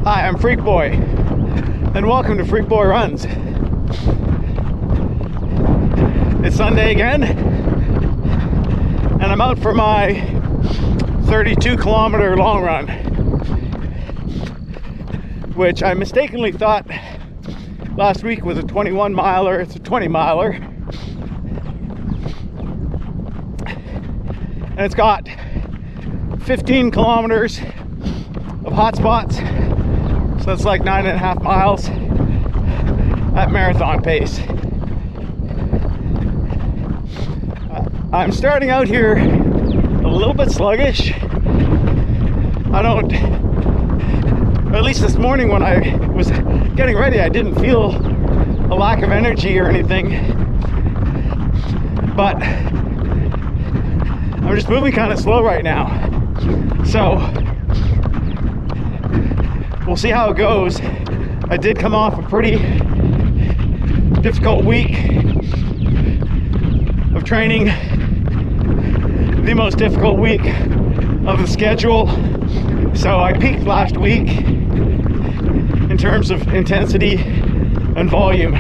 Hi, I'm Freak Boy, and welcome to Freak Boy Runs. It's Sunday again, and I'm out for my 32-kilometer long run, which I mistakenly thought last week was a 21-miler. It's a 20-miler, and it's got 15 kilometers of hot spots. So that's like 9.5 miles at marathon pace. I'm starting out here a little bit sluggish. Or at least this morning when I was getting ready, I didn't feel a lack of energy or anything. But I'm just moving kind of slow right now. So we'll see how it goes. I did come off a pretty difficult week of training, the most difficult week of the schedule. So I peaked last week in terms of intensity and volume.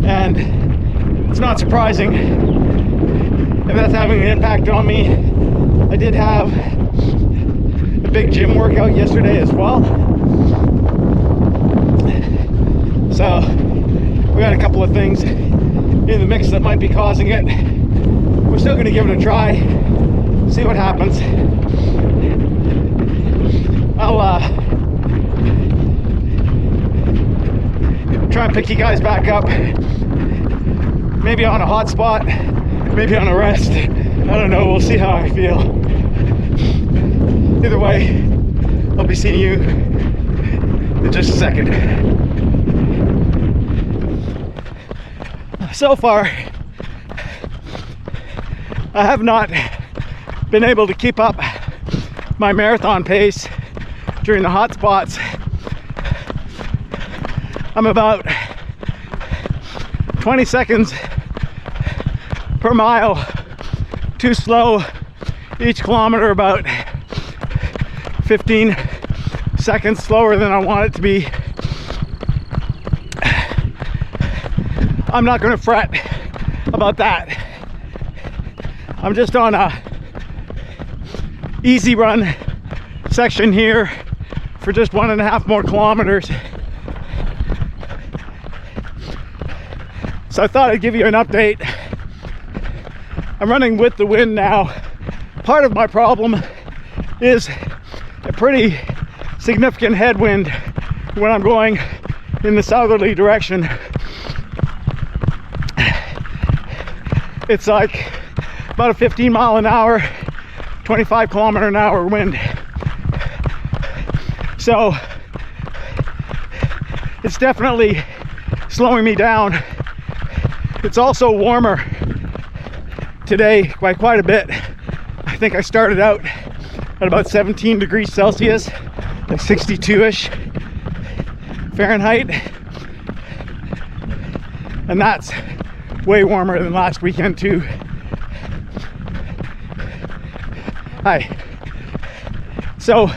And it's not surprising if that's having an impact on me. I did have a big gym workout yesterday as well. So we got a couple of things in the mix that might be causing it. We're still gonna give it a try, see what happens. I'll try and pick you guys back up. Maybe on a hot spot, maybe on a rest. I don't know, we'll see how I feel. Either way, I'll be seeing you in just a second. So far, I have not been able to keep up my marathon pace during the hot spots. I'm about 20 seconds per mile too slow each kilometer, about 15 seconds slower than I want it to be. I'm not going to fret about that. I'm just on a easy run section here for just 1.5 more kilometers. So I thought I'd give you an update. I'm running with the wind now. Part of my problem is a pretty significant headwind when I'm going in the southerly direction. It's like about a 15 mile an hour, 25 kilometer an hour wind. So it's definitely slowing me down. It's also warmer today by quite a bit. I think I started out at about 17 degrees Celsius, like 62-ish Fahrenheit. And that's way warmer than last weekend too. Hi. So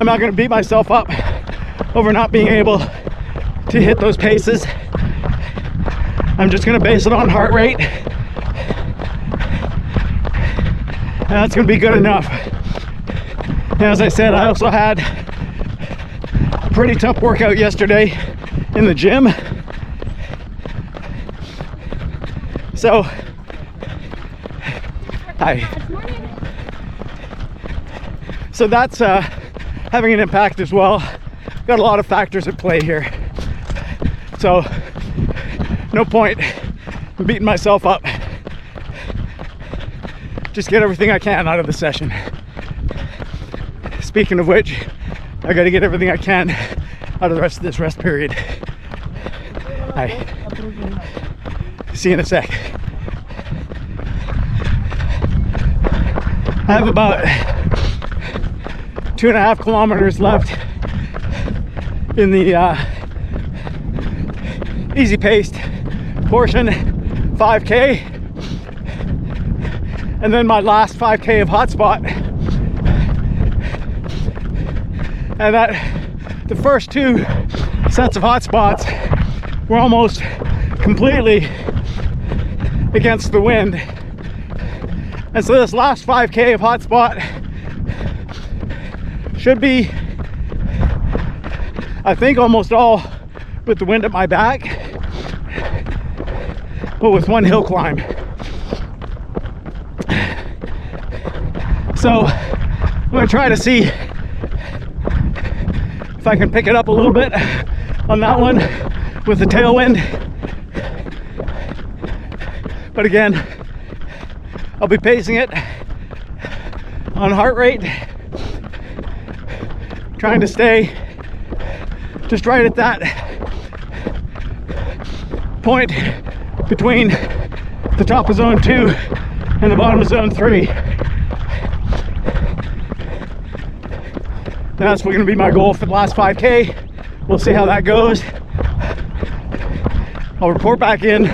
I'm not going to beat myself up over not being able to hit those paces. I'm just going to base it on heart rate, and that's going to be good enough. And as I said, I also had a pretty tough workout yesterday in the gym. So, hi. So that's having an impact as well. Got a lot of factors at play here. So, no point in beating myself up. Just get everything I can out of the session. Speaking of which, I gotta get everything I can out of the rest of this rest period. Hi. See you in a sec. I have about 2.5 kilometers left in the easy paced portion, 5K. And then my last 5K of hotspot. And the first 2 sets of hotspots were almost completely against the wind. And so this last 5K of hotspot should be, I think, almost all with the wind at my back, but with one hill climb. So I'm gonna try to see if I can pick it up a little bit on that one with the tailwind. But again, I'll be pacing it on heart rate, trying to stay just right at that point between the top of zone 2 and the bottom of zone 3. That's going to be my goal for the last 5K. We'll see how that goes. I'll report back in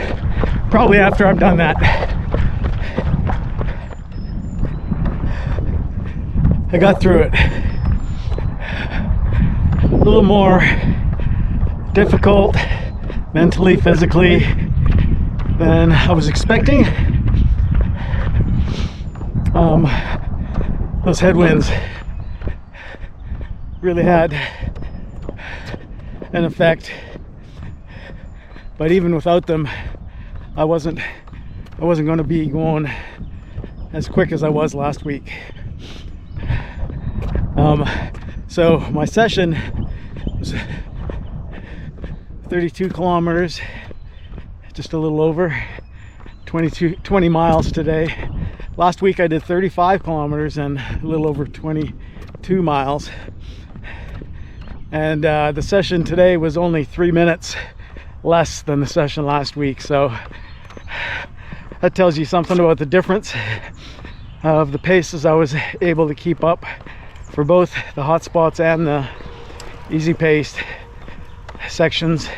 probably after I'm done that. I got through it. A little more difficult mentally, physically than I was expecting. Those headwinds really had an effect, but even without them, I wasn't going to be going as quick as I was last week. So my session was 32 kilometers, just a little over 20 miles today. Last week I did 35 kilometers and a little over 22 miles. And the session today was only 3 minutes less than the session last week. So that tells you something about the difference of the paces I was able to keep up for both the hot spots and the easy paced sections.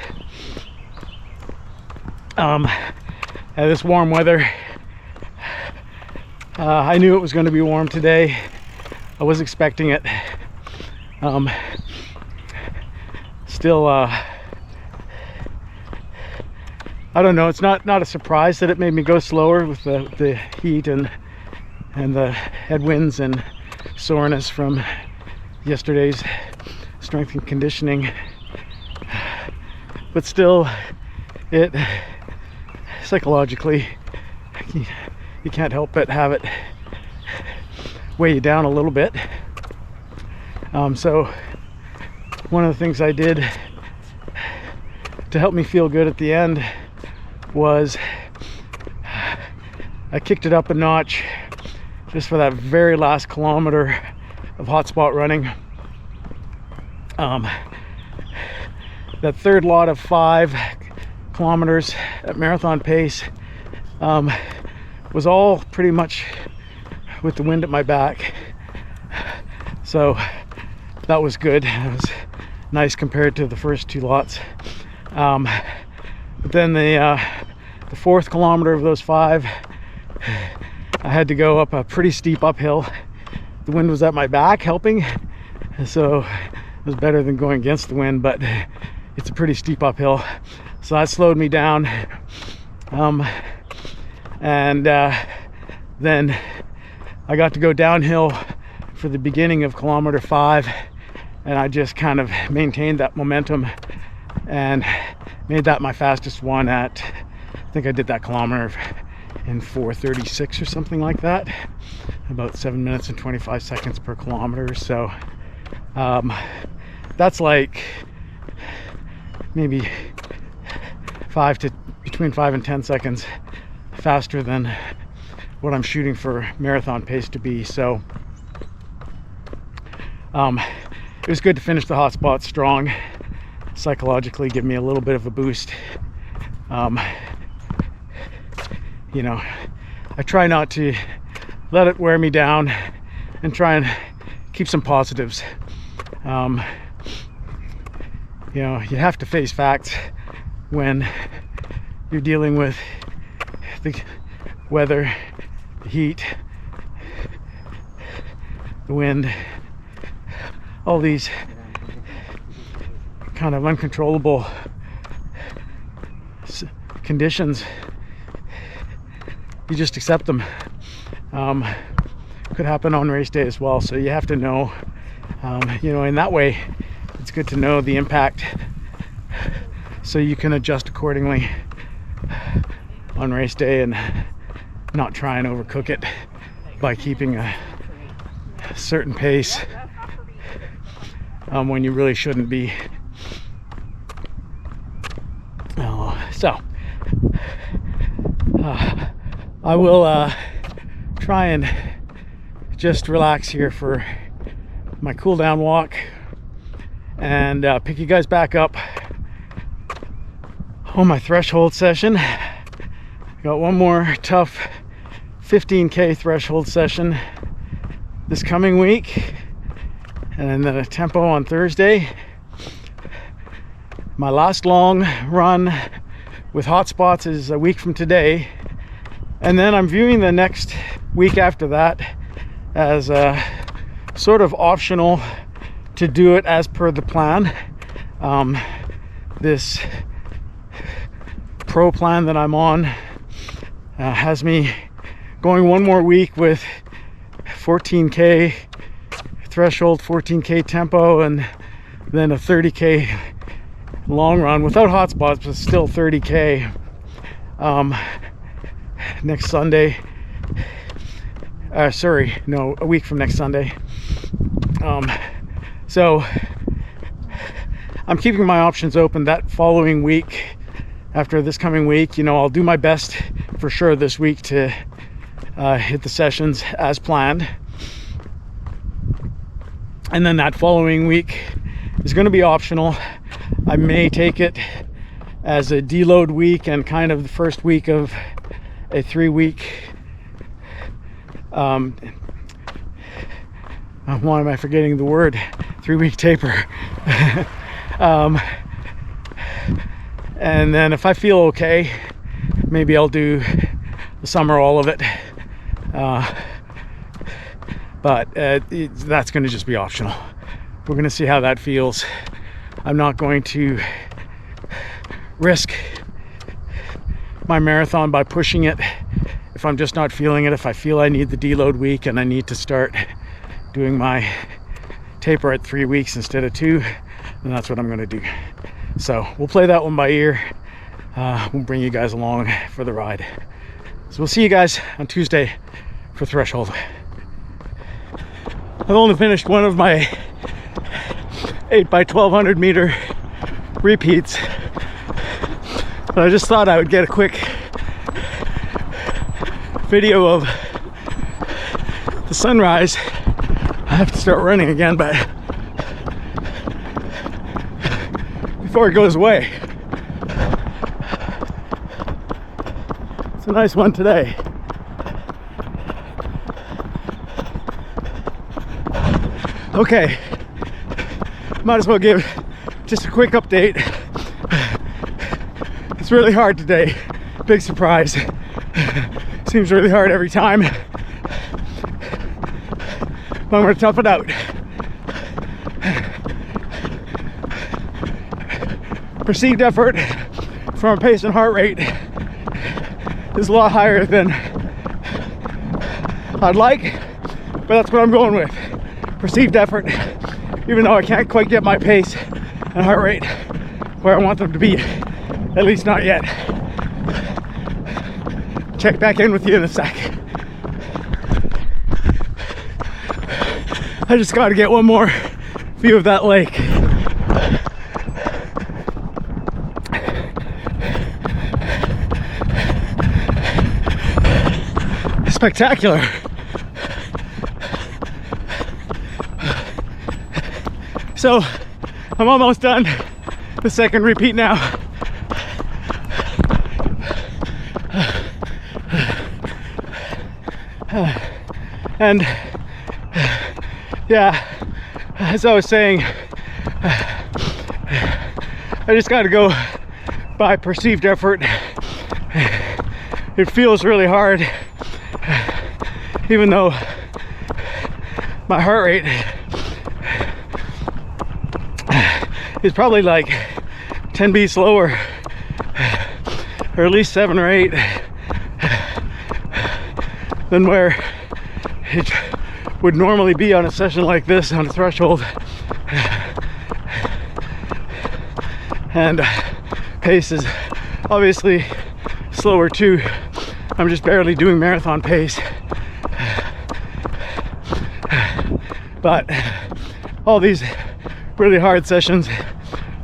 This warm weather, I knew it was going to be warm today. I was expecting it. Still, I don't know, it's not a surprise that it made me go slower with the heat and the headwinds and soreness from yesterday's strength and conditioning, but still, it psychologically, you can't help but have it weigh you down a little bit. So one of the things I did to help me feel good at the end was I kicked it up a notch just for that very last kilometer of hotspot running. That third lot of 5 kilometers at marathon pace was all pretty much with the wind at my back, so that was good. It was nice compared to the first 2 lots. But then the 4th kilometer of those 5, I had to go up a pretty steep uphill. The wind was at my back helping, so it was better than going against the wind, but it's a pretty steep uphill, so that slowed me down. Then I got to go downhill for the beginning of kilometer 5, and I just kind of maintained that momentum and made that my fastest one at, I think I did that kilometer in 4:36 or something like that, about 7 minutes and 25 seconds per kilometer. So that's like maybe between 5 and 10 seconds faster than what I'm shooting for marathon pace to be. So it was good to finish the hot spot strong, psychologically give me a little bit of a boost. You know, I try not to let it wear me down and try and keep some positives. You know, you have to face facts when you're dealing with the weather, the heat, the wind, all these kind of uncontrollable conditions. You just accept them. Could happen on race day as well, so you have to know, in that way it's good to know the impact so you can adjust accordingly on race day and not try and overcook it by keeping a certain pace when you really shouldn't be. I will try and just relax here for my cool down walk and pick you guys back up on my threshold session. Got one more tough 15K threshold session this coming week, and then a tempo on Thursday. My last long run with hotspots is a week from today, and then I'm viewing the next week after that as sort of optional to do it as per the plan. This pro plan that I'm on has me going one more week with 14K threshold, 14K tempo, and then a 30K long run without hotspots, but still 30K next Sunday. A week from next Sunday. So I'm keeping my options open that following week. After this coming week, I'll do my best for sure this week to hit the sessions as planned. And then that following week is going to be optional. I may take it as a deload week and kind of the first week of a 3-week why am I forgetting the word? 3-week taper. And then if I feel okay, maybe I'll do the summer, all of it. But that's going to just be optional. We're going to see how that feels. I'm not going to risk my marathon by pushing it if I'm just not feeling it. If I feel I need the deload week and I need to start doing my taper at 3 weeks instead of 2, then that's what I'm going to do. So we'll play that one by ear. We'll bring you guys along for the ride. So we'll see you guys on Tuesday for Threshold. I've only finished one of my 8x1200 meter repeats, but I just thought I would get a quick video of the sunrise. I have to start running again, but before it goes away. It's a nice one today. Okay, might as well give just a quick update. It's really hard today. Big surprise. Seems really hard every time, but I'm gonna tough it out. Perceived effort from pace and heart rate is a lot higher than I'd like, but that's what I'm going with. Perceived effort, even though I can't quite get my pace and heart rate where I want them to be, at least not yet. Check back in with you in a sec. I just got to get one more view of that lake. Spectacular. So I'm almost done the second repeat now. And yeah, as I was saying, I just got to go by perceived effort. It feels really hard even though my heart rate is probably like 10 beats slower, or at least 7 or 8 than where it would normally be on a session like this on a threshold. And pace is obviously slower too. I'm just barely doing marathon pace. But all these really hard sessions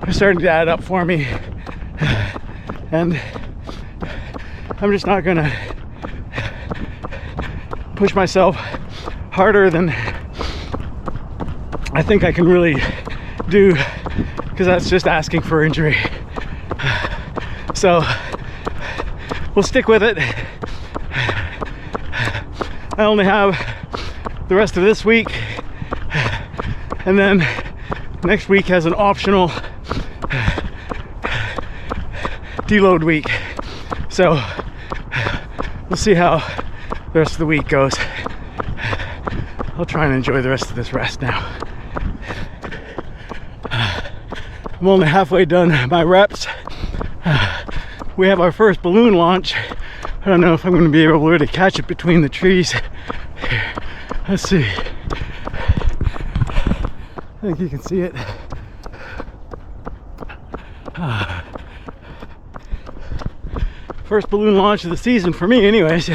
are starting to add up for me. And I'm just not gonna push myself harder than I think I can really do, because that's just asking for injury. So we'll stick with it. I only have the rest of this week, and then next week has an optional deload week. So we'll see how the rest of the week goes. I'll try and enjoy the rest of this rest now. I'm only halfway done my reps. We have our first balloon launch. I don't know if I'm going to be able to catch it between the trees. Here, let's see. I think you can see it. First balloon launch of the season for me anyways.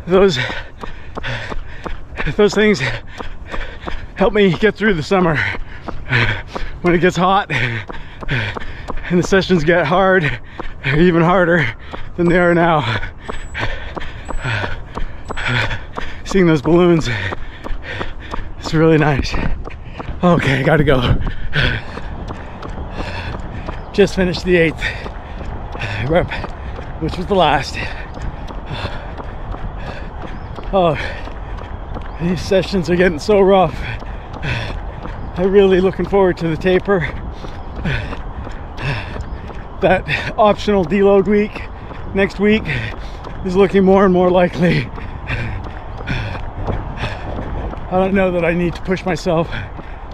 Those things help me get through the summer. When it gets hot and the sessions get hard, even harder than they are now. Seeing those balloons, it's really nice. Okay, I gotta go. Just finished the 8th rep, which was the last. Oh, these sessions are getting so rough. I'm really looking forward to the taper. That optional deload week next week is looking more and more likely. I don't know that I need to push myself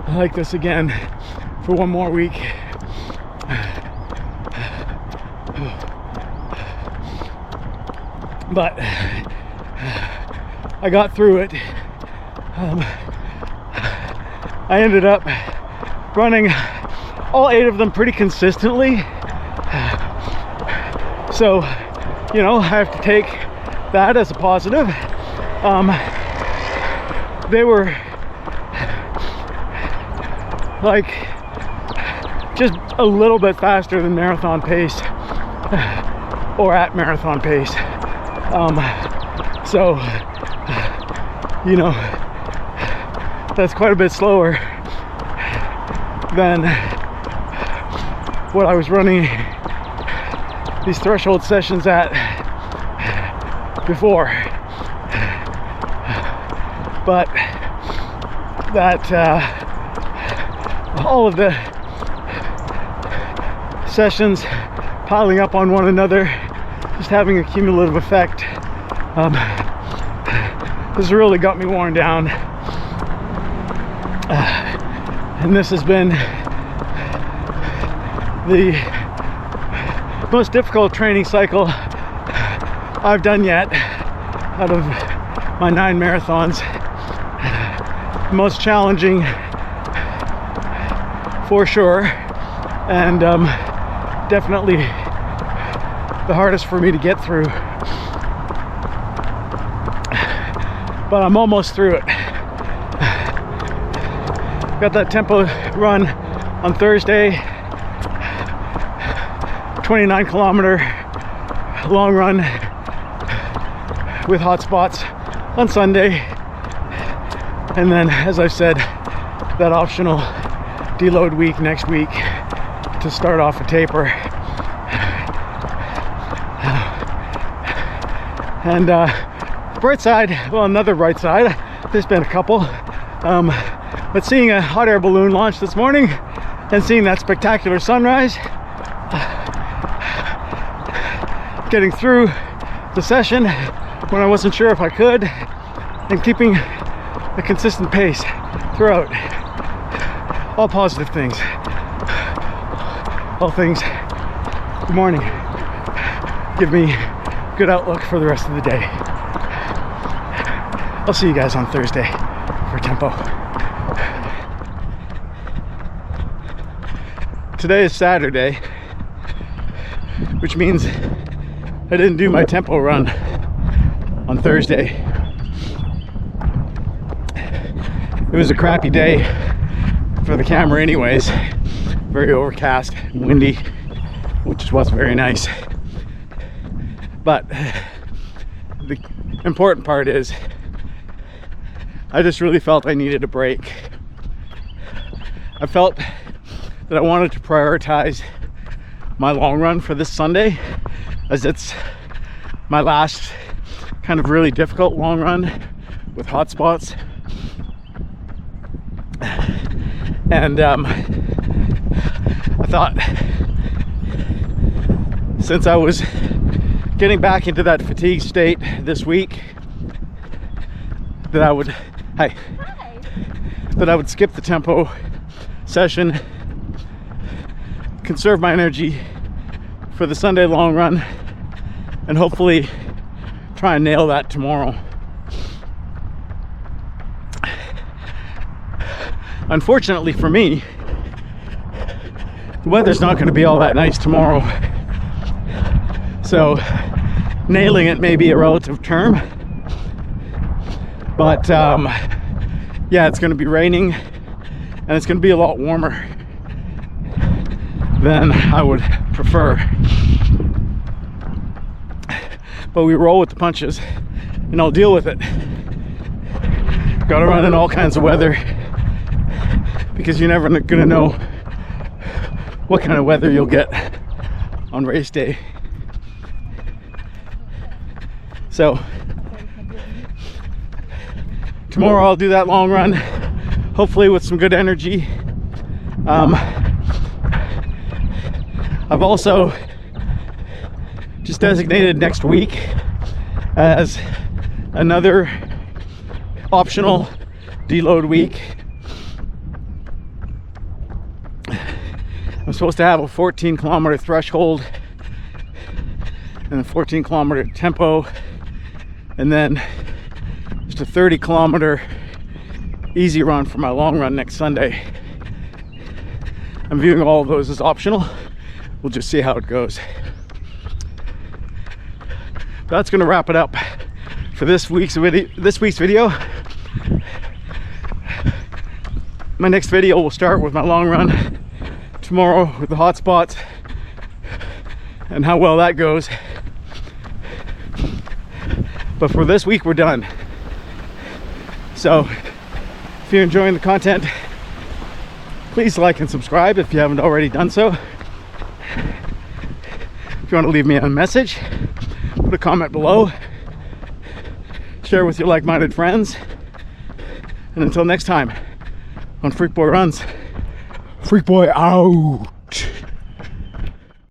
like this again for one more week. But I got through it. I ended up running all 8 of them pretty consistently. So, you know, I have to take that as a positive. They were like just a little bit faster than marathon pace, or at marathon pace. So, you know, that's quite a bit slower than what I was running these threshold sessions at before. But that all of the sessions piling up on one another, just having a cumulative effect, has really got me worn down. And this has been the most difficult training cycle I've done yet out of my 9 marathons. Most challenging for sure, and definitely the hardest for me to get through. But I'm almost through it. Got that tempo run on Thursday, 29-kilometer long run with hot spots on Sunday, and then, as I've said, that optional deload week next week to start off a taper. And bright side, well, another bright side, there's been a couple, but seeing a hot air balloon launch this morning and seeing that spectacular sunrise getting through the session when I wasn't sure if I could, and keeping a consistent pace throughout. All positive things. All things, good morning, give me good outlook for the rest of the day. I'll see you guys on Thursday for tempo. Today is Saturday, which means I didn't do my tempo run on Thursday. It was a crappy day for the camera anyways. Very overcast and windy, which was very nice. But the important part is I just really felt I needed a break. I felt that I wanted to prioritize my long run for this Sunday, as it's my last kind of really difficult long run with hot spots. And I thought, since I was getting back into that fatigue state this week, that I would that I would skip the tempo session, conserve my energy for the Sunday long run, and hopefully try and nail that tomorrow. Unfortunately for me, the weather's not going to be all that nice tomorrow, so nailing it may be a relative term, but yeah, it's going to be raining and it's going to be a lot warmer than I would prefer. But we roll with the punches and I'll deal with it. Gotta run in all kinds of weather, because you're never gonna know what kind of weather you'll get on race day. So tomorrow I'll do that long run, hopefully with some good energy. I've also just designated next week as another optional deload week. I'm supposed to have a 14-kilometer threshold and a 14-kilometer tempo, and then just a 30-kilometer easy run for my long run next Sunday. I'm viewing all of those as optional. We'll just see how it goes. That's going to wrap it up for this week's video. My next video will start with my long run tomorrow with the hot spots and how well that goes. But for this week, we're done. So if you're enjoying the content, please like and subscribe if you haven't already done so. If you want to leave me a message, put a comment below, share with your like-minded friends, and until next time on Freak Boy Runs, Freak Boy out.